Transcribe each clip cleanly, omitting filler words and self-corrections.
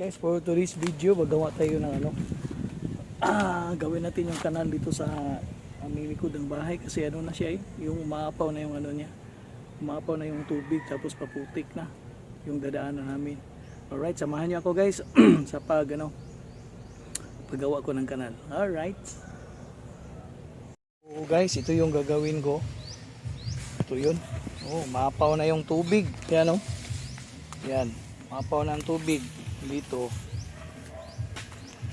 Guys, for today's video, magawa tayo ng gawin natin yung kanal dito sa aming likod ng bahay kasi ano na siya yung umaapaw na yung niya. Umaapaw na yung tubig tapos paputik na yung dadaanan namin. Alright, samahan niyo ako guys sa paggawa ko ng kanal. Alright. So guys, ito yung gagawin ko. Ito yun. Oh, maapaw na yung tubig. Yan oh. Yan, maapaw na ang tubig dito.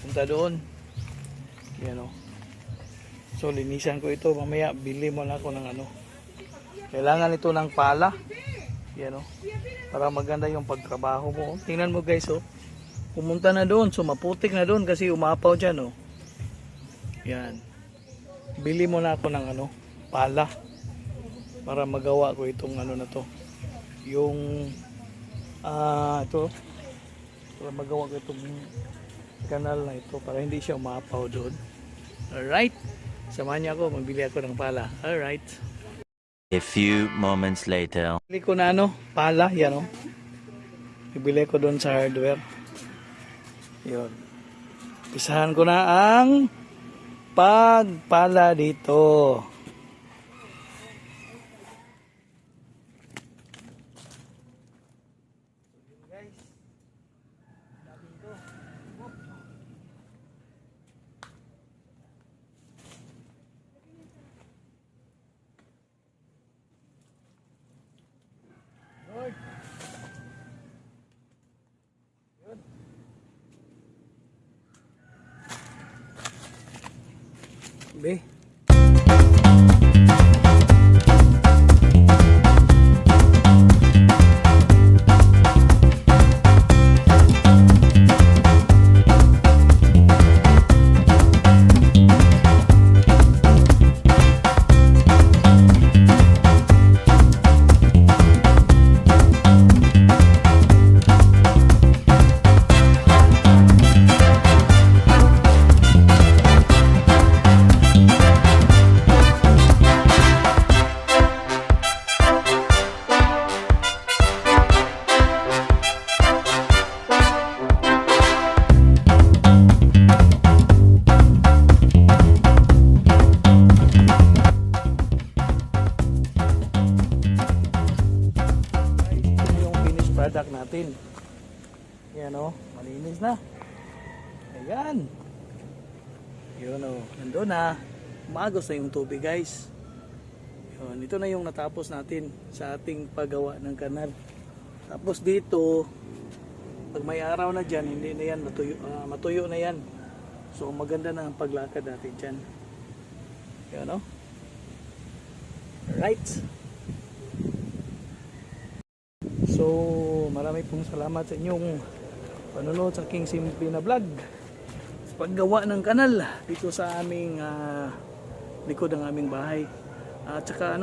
Punta doon. Yan o. So linisan ko ito. Mamaya bili mo na ako ng kailangan ito ng pala. Yan o. Para maganda yung pagtrabaho mo. Tingnan mo guys o. Pumunta na doon. So maputik na doon kasi umapaw dyan o. Yan. Bili mo na ako ng pala. Para magawa ko itong na to. Yung ito. Para magawa ko itong kanal na ito para hindi siya umapaw doon. Alright. Samahan niyo ako. Magbili ako ng pala. Alright. A few moments later. Bili ko na pala. Yan o. Bibili ko doon sa hardware. Yun. Pisahan ko na ang pagpala dito. Be. Product natin. Yan o, malinis na. Ayan. Yun o, nandun na. Umagos na yung tubig guys. Yun, ito na yung natapos natin sa ating paggawa ng kanal. Tapos dito, pag may araw na dyan, hindi na yan, matuyo na yan. So maganda na ang paglakad natin dyan. Yun o. Right. So, marami pong salamat sa inyong panonood sa aking simple na vlog sa paggawa ng kanal dito sa aming likod ng aming bahay. At saka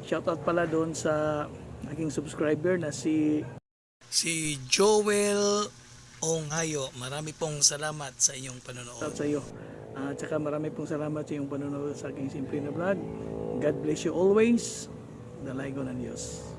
shoutout pala doon sa aking subscriber na si Joel Onghayo. Marami pong salamat sa inyong panonood. Sa iyo. At saka marami pong salamat sa inyong panonood sa aking simple na vlog. God bless you always. Dalay ko ng Diyos.